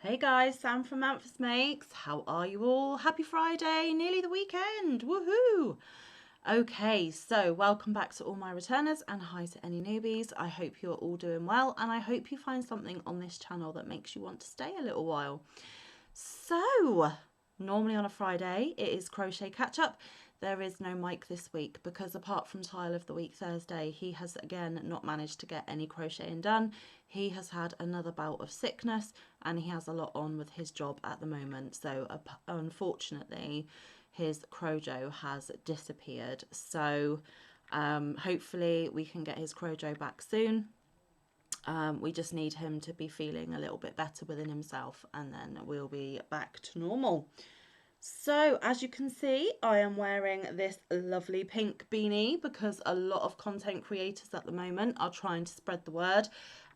Hey guys, Sam from Manfa Makes. How are you all? Happy Friday, nearly the weekend. Woohoo! Okay, so welcome back to all my returners and hi to any newbies. I hope you're all doing well and I hope you find something on this channel that makes you want to stay a little while. So, normally on a Friday, it is Crochet Catch Up. There is no Mike this week because apart from Tile of the Week Thursday, he has again not managed to get any crocheting done. He has had another bout of sickness and he has a lot on with his job at the moment. So unfortunately, his crojo has disappeared. So hopefully we can get his crojo back soon. We just need him to be feeling a little bit better within himself and then we'll be back to normal. So as you can see, I am wearing this lovely pink beanie because a lot of content creators at the moment are trying to spread the word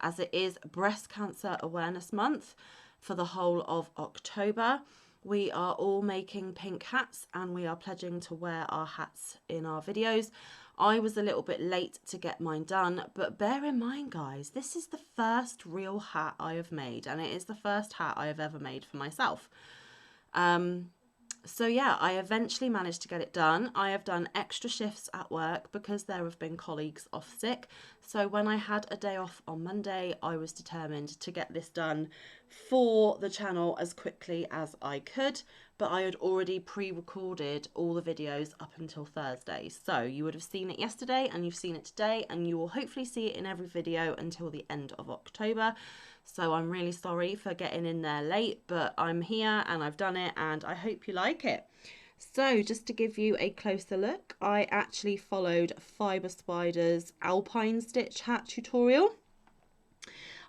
as it is Breast Cancer Awareness Month for the whole of October. We are all making pink hats and we are pledging to wear our hats in our videos. I was a little bit late to get mine done, but bear in mind guys, this is the first real hat I have made and it is the first hat I have ever made for myself. So yeah, I eventually managed to get it done. I have done extra shifts at work because there have been colleagues off sick. So when I had a day off on Monday, I was determined to get this done for the channel as quickly as I could. But I had already pre-recorded all the videos up until Thursday. So you would have seen it yesterday and you've seen it today and you will hopefully see it in every video until the end of October. So I'm really sorry for getting in there late, but I'm here and I've done it and I hope you like it. So just to give you a closer look, I actually followed Fibre Spider's Alpine stitch hat tutorial.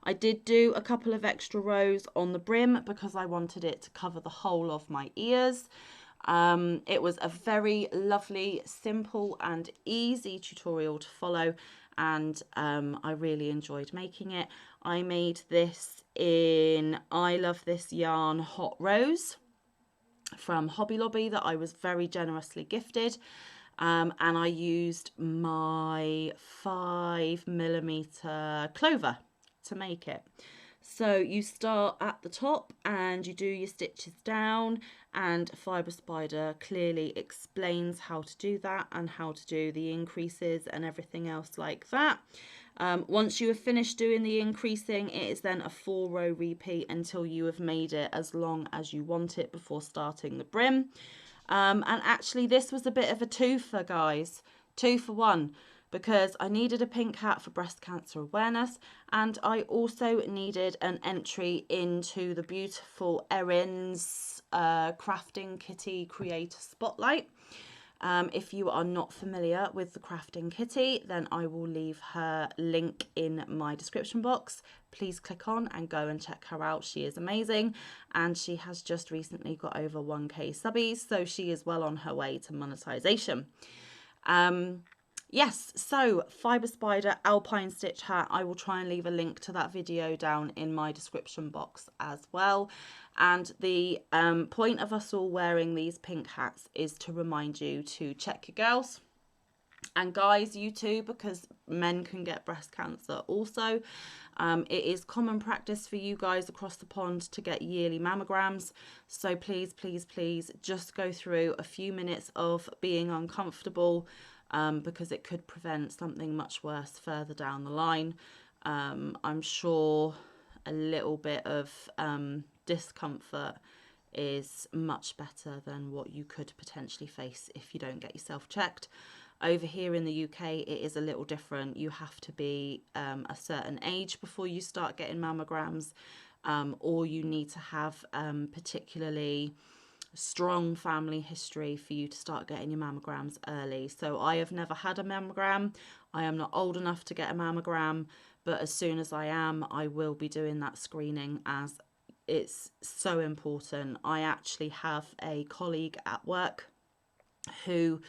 I did do a couple of extra rows on the brim because I wanted it to cover the whole of my ears. It was a very lovely, simple and easy tutorial to follow and I really enjoyed making it. I made this in I Love This Yarn Hot Rose from Hobby Lobby that I was very generously gifted. And I used my 5mm clover to make it. So you start at the top and you do your stitches down, and Fibre Spider clearly explains how to do that and how to do the increases and everything else like that. Once you have finished doing the increasing, it is then a 4-row repeat until you have made it as long as you want it before starting the brim. And actually this was a bit of a twofer, guys, 2 for 1. Because I needed a pink hat for breast cancer awareness and I also needed an entry into the beautiful Erin's crafting kitty creator spotlight. If you are not familiar with the crafting kitty, then I will leave her link in my description box. Please click on and go and check her out. She is amazing and she has just recently got over 1k subbies, so she is well on her way to monetization. Yes, so Fibre Spider Alpine stitch hat, I will try and leave a link to that video down in my description box as well. And the point of us all wearing these pink hats is to remind you to check your girls. And guys, you too, because men can get breast cancer also. It is common practice for you guys across the pond to get yearly mammograms. So please, please, please just go through a few minutes of being uncomfortable because it could prevent something much worse further down the line. I'm sure a little bit of discomfort is much better than what you could potentially face if you don't get yourself checked. Over here in the UK, it is a little different. You have to be a certain age before you start getting mammograms, or you need to have particularly strong family history for you to start getting your mammograms early. So I have never had a mammogram. I am not old enough to get a mammogram, but as soon as I am, I will be doing that screening as it's so important. I actually have a colleague at work who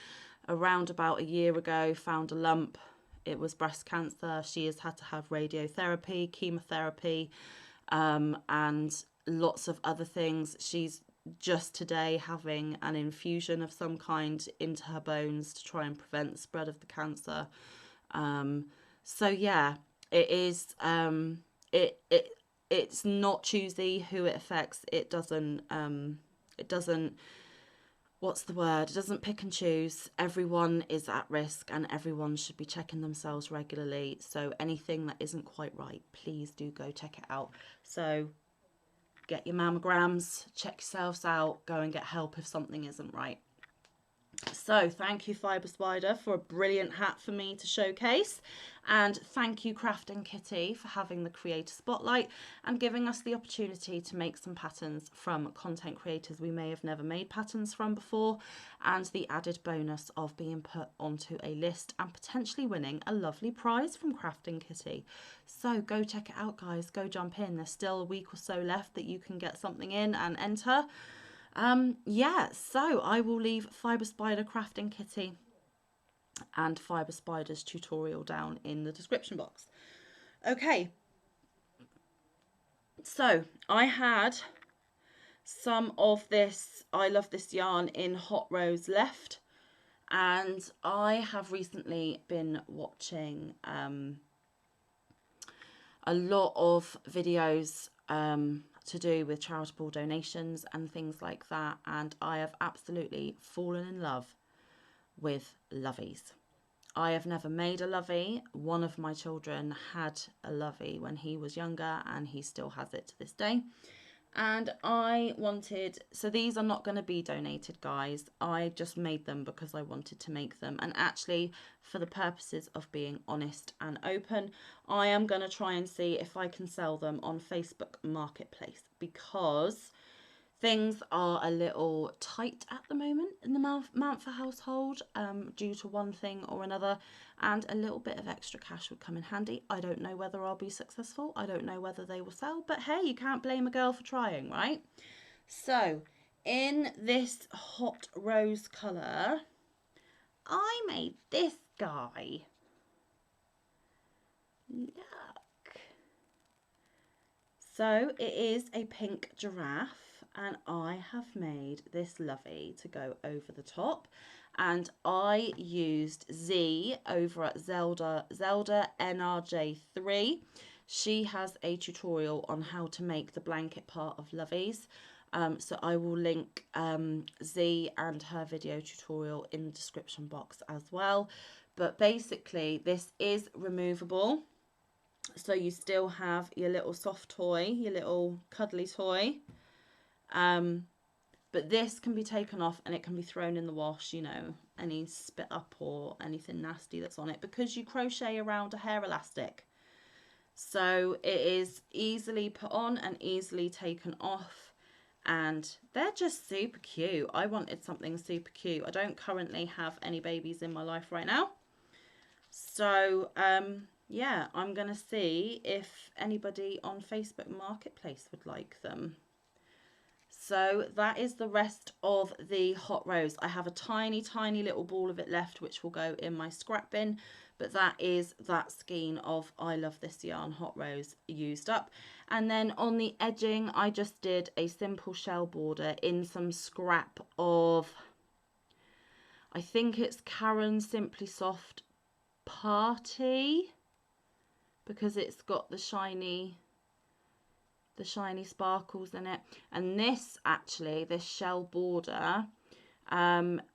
around about a year ago found a lump. It was breast cancer. She has had to have radiotherapy, chemotherapy, and lots of other things. She's just today having an infusion of some kind into her bones to try and prevent the spread of the cancer. So yeah, it is it's not choosy who it affects. It doesn't, what's the word? It doesn't pick and choose. Everyone is at risk and everyone should be checking themselves regularly. So anything that isn't quite right, please do go check it out. So get your mammograms, check yourselves out, go and get help if something isn't right. So thank you Fibre Spider for a brilliant hat for me to showcase, and thank you Crafting Kitty for having the creator spotlight and giving us the opportunity to make some patterns from content creators we may have never made patterns from before, and the added bonus of being put onto a list and potentially winning a lovely prize from Crafting Kitty. So go check it out guys, go jump in. There's still a week or so left that you can get something in and enter. Yeah, so I will leave Fibre Spider Crafting Kitty and Fibre Spider's tutorial down in the description box. Okay, so I had some of this I Love This yarn in Hot Rose left, and I have recently been watching a lot of videos to do with charitable donations and things like that, and I have absolutely fallen in love with Loveys. I have never made a Lovey. One of my children had a Lovey when he was younger and he still has it to this day. And I wanted, so these are not going to be donated guys, I just made them because I wanted to make them, and actually for the purposes of being honest and open, I am going to try and see if I can sell them on Facebook Marketplace, because things are a little tight at the moment in the Manfa household due to one thing or another, and a little bit of extra cash would come in handy. I don't know whether I'll be successful. I don't know whether they will sell, but hey, you can't blame a girl for trying, right? So in this hot rose colour, I made this guy. Look. So it is a pink giraffe, and I have made this Lovey to go over the top, and I used Z over at Zelda NRJ3. She has a tutorial on how to make the blanket part of Loveys, so I will link Z and her video tutorial in the description box as well. But basically this is removable, so you still have your little soft toy, your little cuddly toy, but this can be taken off and it can be thrown in the wash, you know, any spit up or anything nasty that's on it, because you crochet around a hair elastic. So it is easily put on and easily taken off, and they're just super cute. I wanted something super cute. I don't currently have any babies in my life right now. So yeah, I'm going to see if anybody on Facebook Marketplace would like them. So that is the rest of the hot rose. I have a tiny little ball of it left which will go in my scrap bin, but that is that skein of I Love This Yarn hot rose used up. And then on the edging I just did a simple shell border in some scrap of, I think it's Karen Simply Soft Party, because it's got the shiny sparkles in it. And this actually, this shell border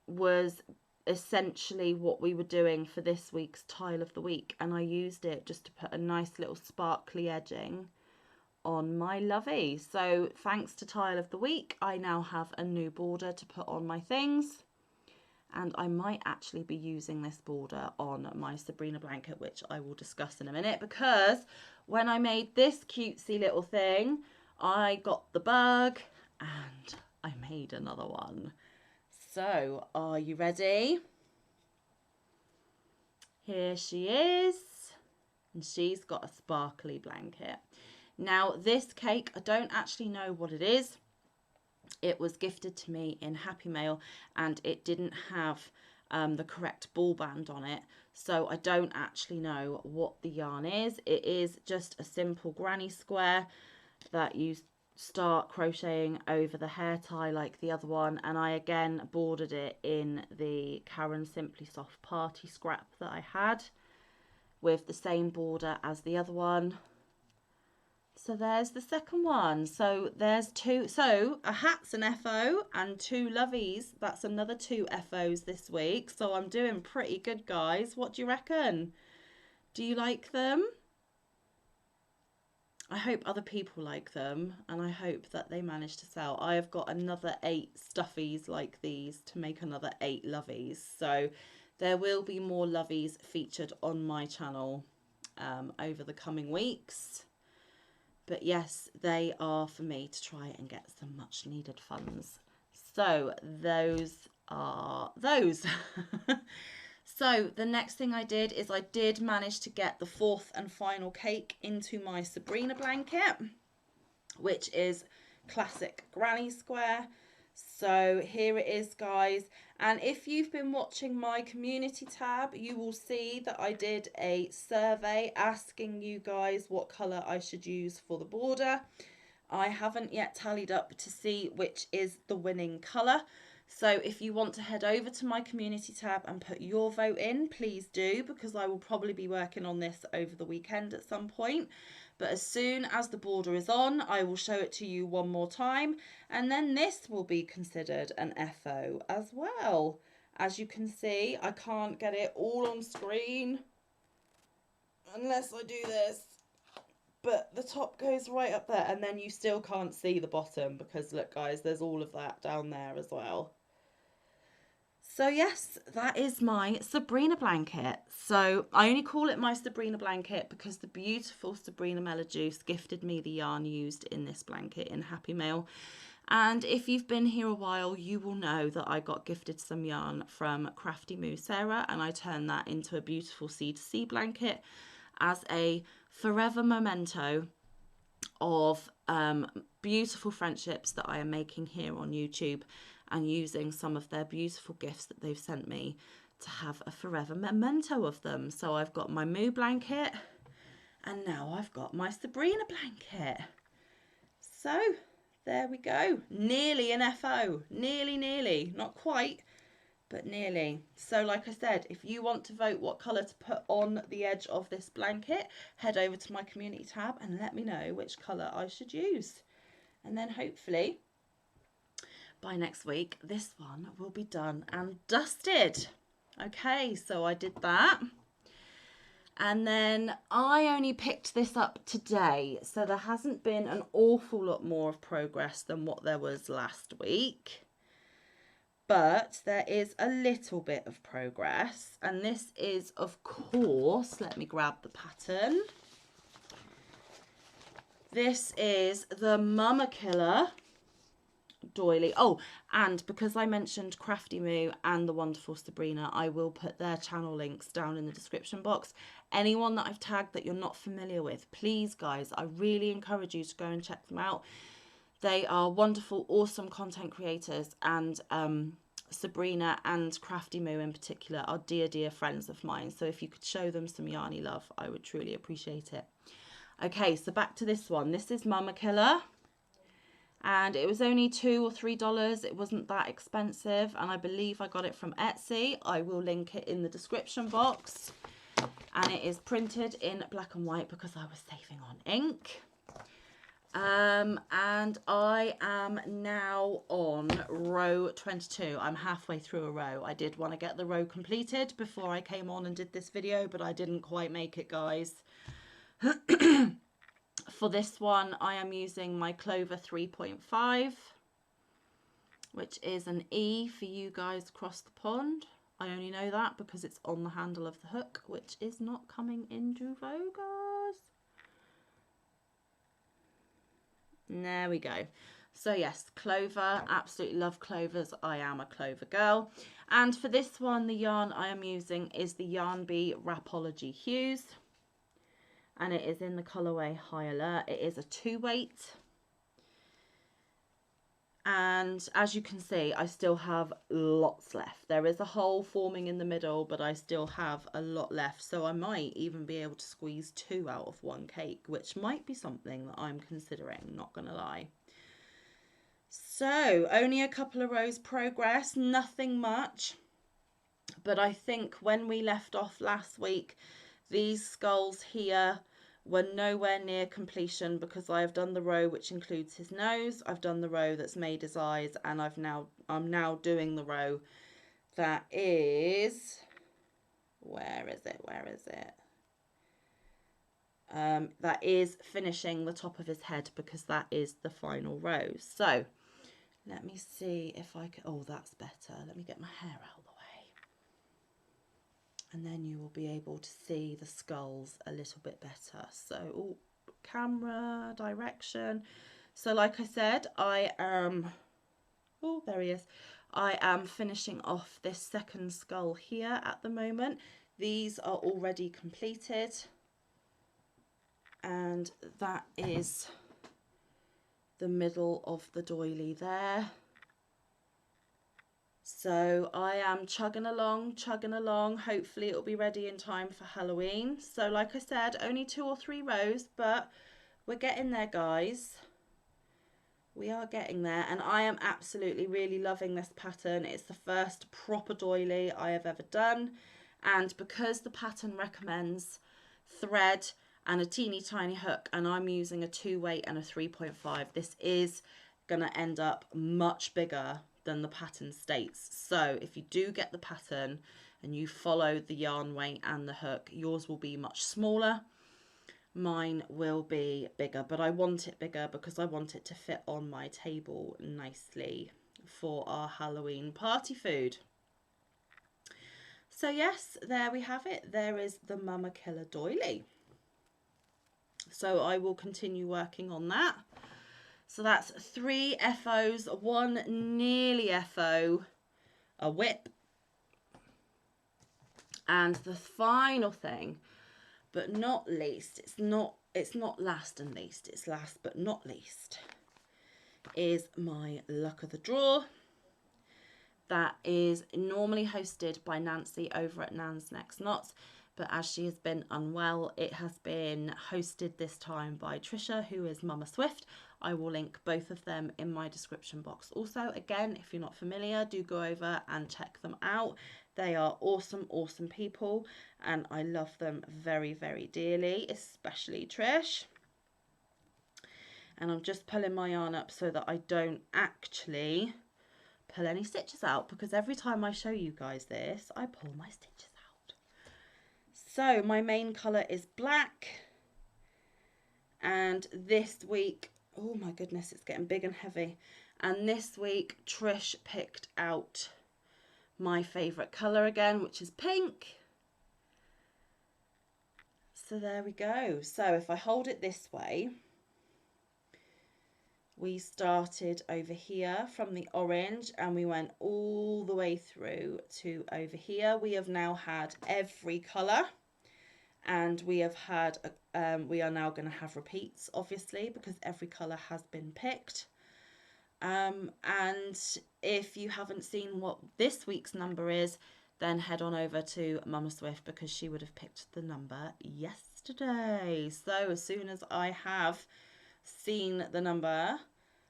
was essentially what we were doing for this week's tile of the week, and I used it just to put a nice little sparkly edging on my Lovey. So thanks to tile of the week, I now have a new border to put on my things, and I might actually be using this border on my Sabrina blanket, which I will discuss in a minute, because when I made this cutesy little thing, I got the bug and I made another one. So are you ready? Here she is, and she's got a sparkly blanket. Now this cake, I don't actually know what it is. It was gifted to me in Happy Mail and it didn't have the correct ball band on it, so I don't actually know what the yarn is. It is just a simple granny square that you start crocheting over the hair tie like the other one, and I again bordered it in the Karen Simply Soft Party scrap that I had with the same border as the other one. So there's the second one. So there's two. So a hat's an FO and two Loveys. That's another two FOs this week. So I'm doing pretty good, guys. What do you reckon? Do you like them? I hope other people like them, and I hope that they manage to sell. I have got another 8 stuffies like these to make another 8 Loveys. So there will be more Loveys featured on my channel over the coming weeks. But yes, they are for me to try and get some much needed funds. So those are those. So the next thing I did is I did manage to get the 4th and final cake into my Sabrina blanket, which is classic granny square. So here it is, guys. And if you've been watching my community tab, you will see that I did a survey asking you guys what colour I should use for the border. I haven't yet tallied up to see which is the winning colour. So if you want to head over to my community tab and put your vote in, please do, because I will probably be working on this over the weekend at some point. But as soon as the border is on, I will show it to you one more time, and then this will be considered an FO as well. As you can see, I can't get it all on screen unless I do this. But the top goes right up there, and then you still can't see the bottom because look, guys, there's all of that down there as well. So yes, that is my Sabrina blanket. So I only call it my Sabrina blanket because the beautiful Sabrina Melajuice gifted me the yarn used in this blanket in Happy Mail. And if you've been here a while, you will know that I got gifted some yarn from Crafty Moo Sarah, and I turned that into a beautiful C2C blanket as a forever memento of beautiful friendships that I am making here on YouTube, and using some of their beautiful gifts that they've sent me to have a forever memento of them. So I've got my Moo blanket, and now I've got my Sabrina blanket. So there we go. Nearly an FO. Nearly. Not quite, but nearly. So like I said, if you want to vote what colour to put on the edge of this blanket, head over to my community tab and let me know which colour I should use. And then hopefully by next week, this one will be done and dusted. Okay, so I did that. And then I only picked this up today, so there hasn't been an awful lot more of progress than what there was last week. But there is a little bit of progress, and this is, of course, let me grab the pattern. This is the Mama Killa doily. Oh, and because I mentioned Crafty Moo and the wonderful Sabrina, I will put their channel links down in the description box. Anyone that I've tagged that you're not familiar with, please guys, I really encourage you to go and check them out. They are wonderful, awesome content creators, and Sabrina and Crafty Moo in particular are dear friends of mine. So if you could show them some yarny love, I would truly appreciate it. Okay, so back to this one. This is Mama Killa. And it was only $2 or $3. It wasn't that expensive, and I believe I got it from Etsy. I will link it in the description box. And it is printed in black and white because I was saving on ink. And I am now on row 22. I'm halfway through a row. I did want to get the row completed before I came on and did this video, but I didn't quite make it, guys. For this one, I am using my Clover 3.5, which is an E for you guys across the pond. I only know that because it's on the handle of the hook, which is not coming into focus. There we go. So yes, Clover, absolutely love Clovers. I am a Clover girl. And for this one, the yarn I am using is the Yarn Bee Rapology Hues. And it is in the colourway High Alert. It is a 2-weight. And as you can see, I still have lots left. There is a hole forming in the middle, but I still have a lot left. So I might even be able to squeeze 2 out of 1 cake, which might be something that I'm considering, not going to lie. So only a couple of rows progress, nothing much. But I think when we left off last week, these skulls here We're nowhere near completion because I have done the row which includes his nose, I've done the row that's made his eyes, and I'm now doing the row that is, where is it? That is finishing the top of his head because that is the final row. So let me see if I can, oh, that's better. Let me get my hair out of the way. And then you will be able to see the skulls a little bit better. So, oh, camera, direction. So like I said, I am, oh, there he is. I am finishing off this second skull here at the moment. These are already completed. And that is the middle of the doily there. So I am chugging along. Hopefully it'll be ready in time for Halloween. So like I said, only 2 or 3 rows, but we're getting there, guys. We are getting there, and I am absolutely really loving this pattern. It's the first proper doily I have ever done, and because the pattern recommends thread and a teeny tiny hook, and I'm using a 2 weight and a 3.5, this is gonna end up much bigger than the pattern states. So if you do get the pattern and you follow the yarn weight and the hook, yours will be much smaller. Mine will be bigger, but I want it bigger because I want it to fit on my table nicely for our Halloween party food. So yes, there we have it. There is the Mama Killa doily. So I will continue working on that. So that's 3 FOs, 1 nearly FO, a whip, and the final thing, but not least, it's not last and least, it's last but not least, is my luck of the draw. That is normally hosted by Nancy over at Nan's Next Knots, but as she has been unwell, it has been hosted this time by Trisha, who is Mama Swift. I will link both of them in my description box. Also, again, if you're not familiar, do go over and check them out. They are awesome, awesome people, and I love them very, very dearly, especially Trish. And I'm just pulling my yarn up so that I don't actually pull any stitches out, because every time I show you guys this, I pull my stitches out. So my main colour is black, and this week, oh my goodness, it's getting big and heavy, and this week Trish picked out my favourite colour again, which is pink. So there we go. So if I hold it this way, we started over here from the orange and we went all the way through to over here. We have now had every colour, and we have had we are now going to have repeats, obviously, because every colour has been picked. And if you haven't seen what this week's number is, then head on over to Mama Swift, because she would have picked the number yesterday. So as soon as I have seen the number,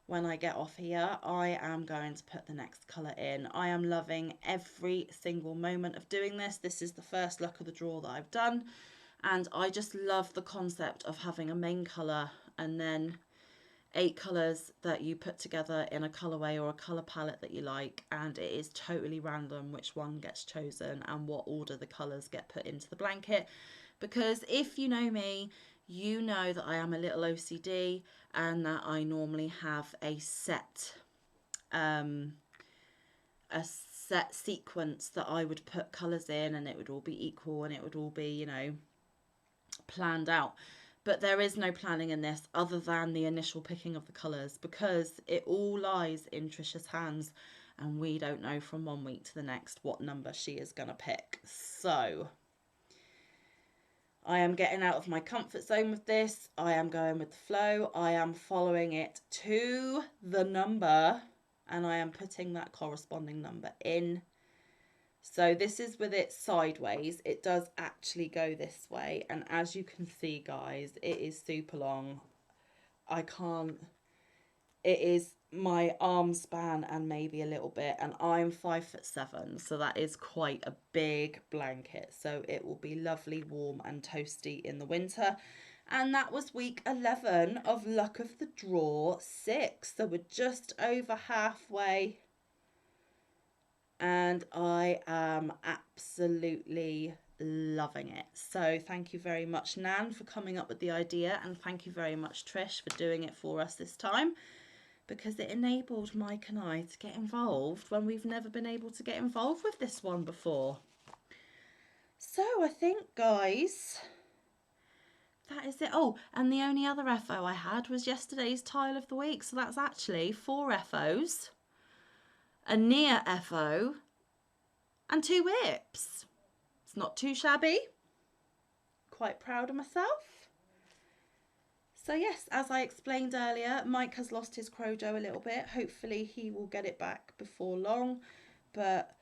when I get off here, I am going to put the next colour in. I am loving every single moment of doing this. This is the first luck of the draw that I've done, and I just love the concept of having a main colour and then 8 colours that you put together in a colourway or a colour palette that you like, and it is totally random which one gets chosen and what order the colours get put into the blanket. Because if you know me, you know that I am a little OCD, and that I normally have a set sequence that I would put colours in, and it would all be equal and it would all be, you know, planned out. But there is no planning in this other than the initial picking of the colours, because it all lies in Trisha's hands and we don't know from one week to the next what number she is going to pick. So I am getting out of my comfort zone with this. I am going with the flow. I am following it to the number, and I am putting that corresponding number in. So this is with it sideways. It does actually go this way, and as you can see, guys, it is super long. It is my arm span and maybe a little bit, and I'm 5'7", so that is quite a big blanket. So it will be lovely, warm and toasty in the winter. And that was week 11 of Luck of the Draw 6. So we're just over halfway. And I am absolutely loving it. So thank you very much, Nan, for coming up with the idea. And thank you very much, Trish, for doing it for us this time. Because it enabled Mike and I to get involved when we've never been able to get involved with this one before. So I think, guys, that is it. Oh, and the only other FO I had was yesterday's tile of the week. So that's actually 4 FOs, a near FO, and 2 whips. It's not too shabby. Quite proud of myself. So yes, as I explained earlier, Mike has lost his crojo a little bit. Hopefully he will get it back before long, but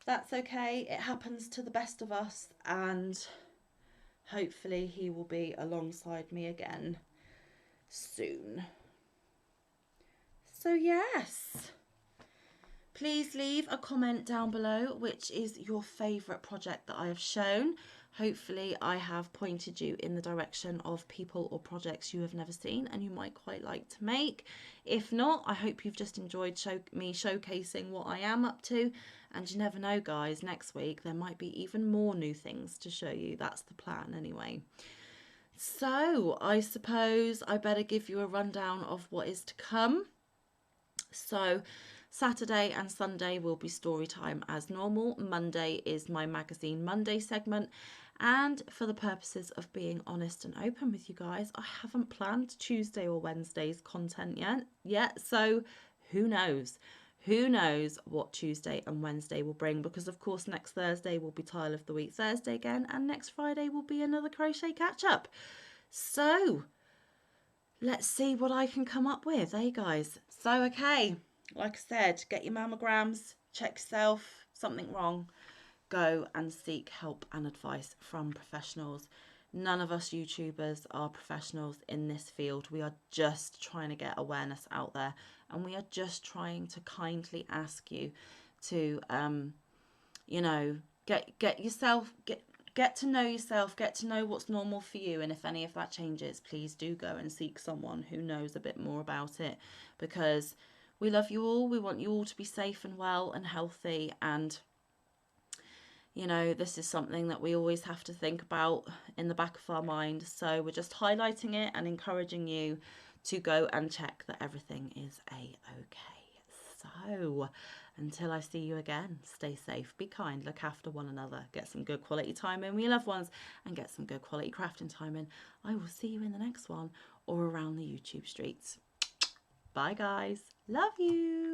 that's okay. It happens to the best of us, and hopefully he will be alongside me again soon. So yes, please leave a comment down below which is your favourite project that I have shown. Hopefully I have pointed you in the direction of people or projects you have never seen and you might quite like to make. If not, I hope you've just enjoyed me showcasing what I am up to. And you never know, guys, next week there might be even more new things to show you. That's the plan anyway. So I suppose I better give you a rundown of what is to come. So Saturday and Sunday will be story time as normal. Monday is my Magazine Monday segment. And for the purposes of being honest and open with you guys, I haven't planned Tuesday or Wednesday's content yet. So who knows? Who knows what Tuesday and Wednesday will bring? Because of course next Thursday will be Tile of the Week Thursday again. And next Friday will be another Crochet Catch Up. So let's see what I can come up with, guys? So, okay, like I said, get your mammograms, check yourself, something wrong, go and seek help and advice from professionals. None of us YouTubers are professionals in this field. We are just trying to get awareness out there, and we are just trying to kindly ask you to, you know, get to know yourself, get to know what's normal for you, and if any of that changes, please do go and seek someone who knows a bit more about it, because we love you all. We want you all to be safe and well and healthy, and you know, this is something that we always have to think about in the back of our mind. So we're just highlighting it and encouraging you to go and check that everything is a-okay. So until I see you again, stay safe, be kind, look after one another, get some good quality time in with your loved ones, and get some good quality crafting time in. I will see you in the next one or around the YouTube streets. Bye guys, love you.